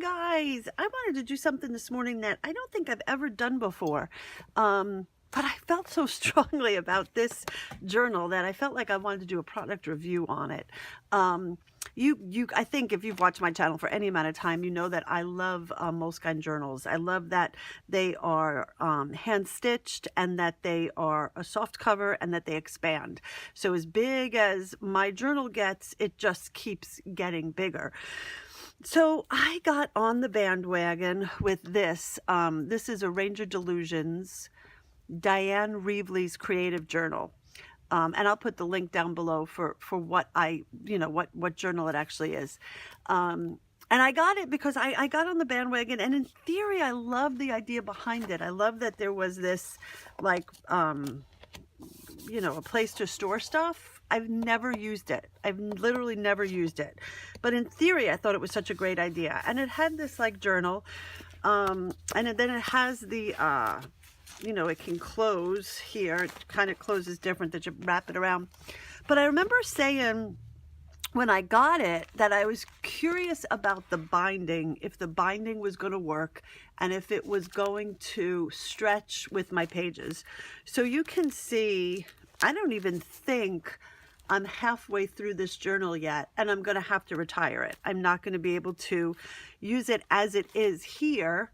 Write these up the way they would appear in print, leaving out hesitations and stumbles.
guys, I wanted to do something this morning that I don't think I've ever done before. But I felt so strongly about this journal that I felt like I wanted to do a product review on it. I think if you've watched my channel for any amount of time, you know that I love Moleskine journals. I love that they are hand stitched and that they are a soft cover and that they expand. So as big as my journal gets, it just keeps getting bigger. So I got on the bandwagon with this. This is a Ranger Dylusions, Dyan Reaveley's creative journal. And I'll put the link down below for what what journal it actually is. And I got it because I got on the bandwagon, and in theory, I love the idea behind it. I love that there was this, like, a place to store stuff. I've never used it. I've literally never used it. But in theory, I thought it was such a great idea. And it had this, like, journal. And then it has the... it can close here. It kind of closes different, that you wrap it around. But I remember saying when I got it that I was curious about the binding, if the binding was going to work and if it was going to stretch with my pages. So you can see, I don't even think I'm halfway through this journal yet, and I'm going to have to retire it. I'm not going to be able to use it as it is here.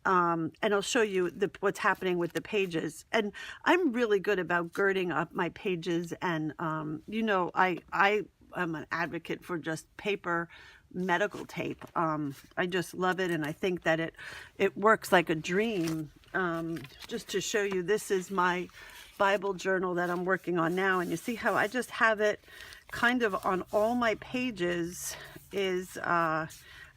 And I'll show you what's happening with the pages. And I'm really good about girding up my pages. And, I am an advocate for just paper medical tape. I just love it. And I think that it works like a dream. Just to show you, this is my Bible journal that I'm working on now. And you see how I just have it kind of on all my pages is,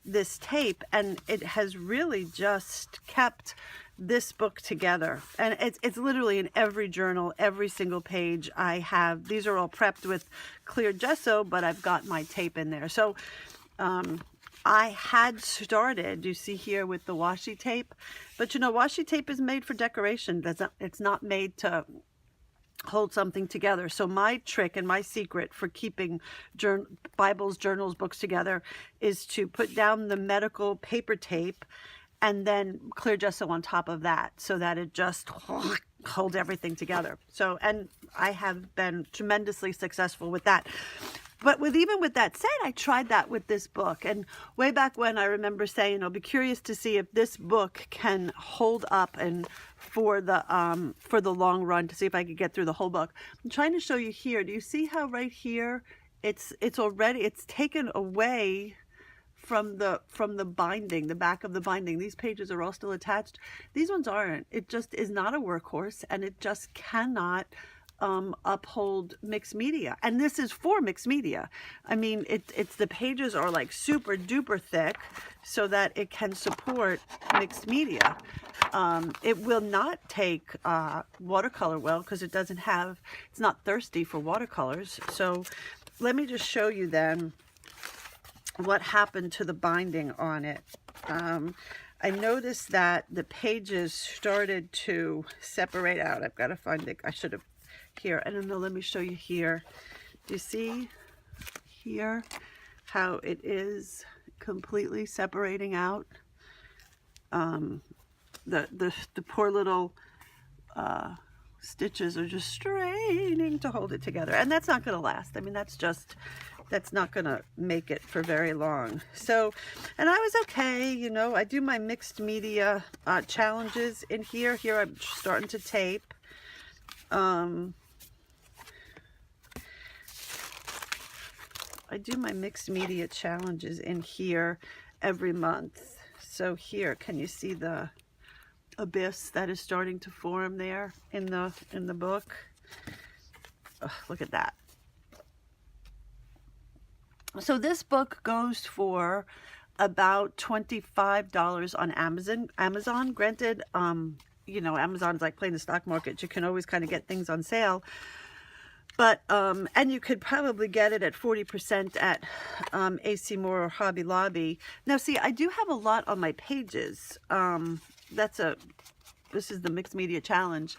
this tape, and it has really just kept this book together. And it's literally in every journal, every single page I have. These are all prepped with clear gesso, but I've got my tape in there. So I had started, you see here, with the washi tape, but washi tape is made for decoration. It's not made to hold something together. So my trick and my secret for keeping Bibles, journals, books together is to put down the medical paper tape and then clear gesso on top of that, so that it just holds everything together. So, and I have been tremendously successful with that. But even with that said, I tried that with this book. And way back when, I remember saying, I'll be curious to see if this book can hold up and for the long run, to see if I could get through the whole book. I'm trying to show you here. Do you see how right here it's taken away from the binding, the back of the binding? These pages are all still attached. These ones aren't. It just is not a workhorse, and it just cannot uphold mixed media. And this is for mixed media. I mean, it's the pages are like super duper thick so that it can support mixed media. It will not take watercolor well, because it's not thirsty for watercolors. So let me just show you then what happened to the binding on it. I noticed that the pages started to separate out. I've got to find it. I should have here. I don't know. Let me show you here. Do you see here how it is completely separating out? The poor little stitches are just straining to hold it together, and that's not going to last. I mean, that's not going to make it for very long. So, and I was okay, I do my mixed media challenges in here. Here I'm starting to tape. I do my mixed media challenges in here every month. So here, can you see the abyss that is starting to form there in the book? Oh, look at that. So this book goes for about $25 on Amazon. Granted, Amazon's like playing the stock market. You can always kind of get things on sale. But, and you could probably get it at 40% at AC Moore or Hobby Lobby. Now, see, I do have a lot on my pages. This is the Mixed Media Challenge.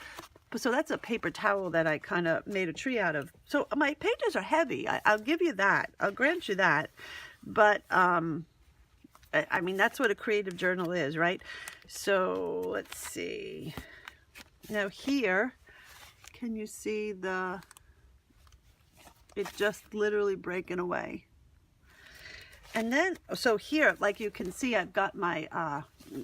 So that's a paper towel that I kind of made a tree out of. So my pages are heavy. I'll give you that. I'll grant you that. But I mean, that's what a creative journal is, right? So let's see. Now here, can you see it just literally breaking away? And then, so here, like you can see, I've got my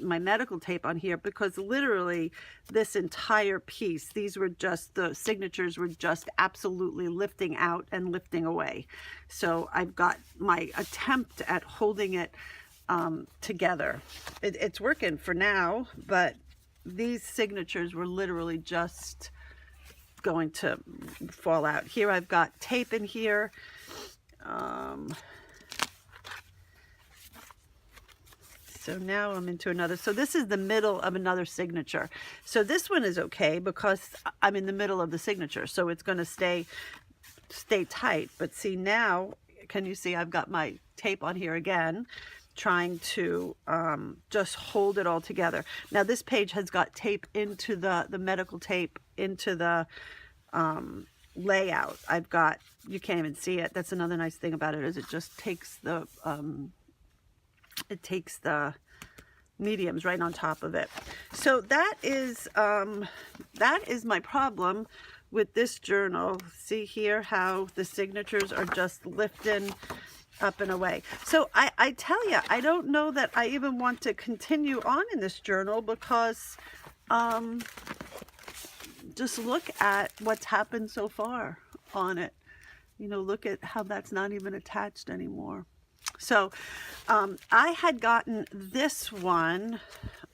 my medical tape on here, because literally this entire piece, these were just, the signatures were just absolutely lifting out and lifting away. So I've got my attempt at holding it together. It's working for now, but these signatures were literally just going to fall out. Here I've got tape in here. So now I'm into another. So this is the middle of another signature. So this one is okay because I'm in the middle of the signature. So it's going to stay tight. But see now, can you see I've got my tape on here again, trying to just hold it all together. Now this page has got tape into the medical tape into the layout. I've got, you can't even see it. That's another nice thing about it, is it just takes the mediums right on top of it. So that is my problem with this journal. See here how the signatures are just lifting up and away. So I tell you, I don't know that I even want to continue on in this journal, because just look at what's happened so far on it. You know, look at how that's not even attached anymore. So I had gotten this one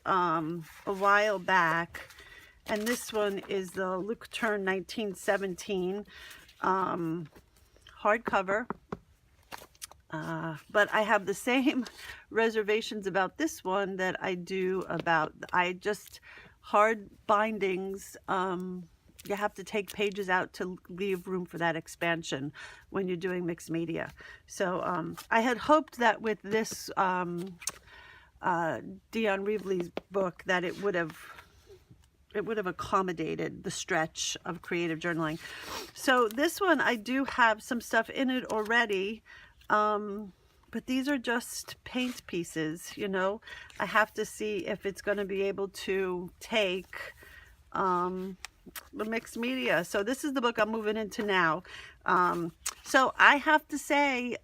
a while back, and this one is the Lectern 1917 hardcover. But I have the same reservations about this one that I do about, hard bindings. You have to take pages out to leave room for that expansion when you're doing mixed media. So I had hoped that with this Dyan Reaveley's book that it would have accommodated the stretch of creative journaling. So this one, I do have some stuff in it already, but these are just paint pieces, you know. I have to see if it's going to be able to take the mixed media. So this is the book I'm moving into now. So I have to say,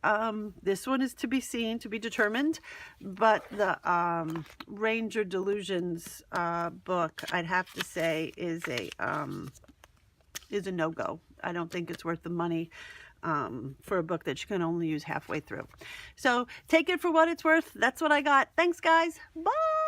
this one is to be seen, to be determined, but the Ranger Dylusions book, I'd have to say, is a no-go. I don't think it's worth the money for a book that you can only use halfway through. So take it for what it's worth. That's what I got. Thanks, guys. Bye.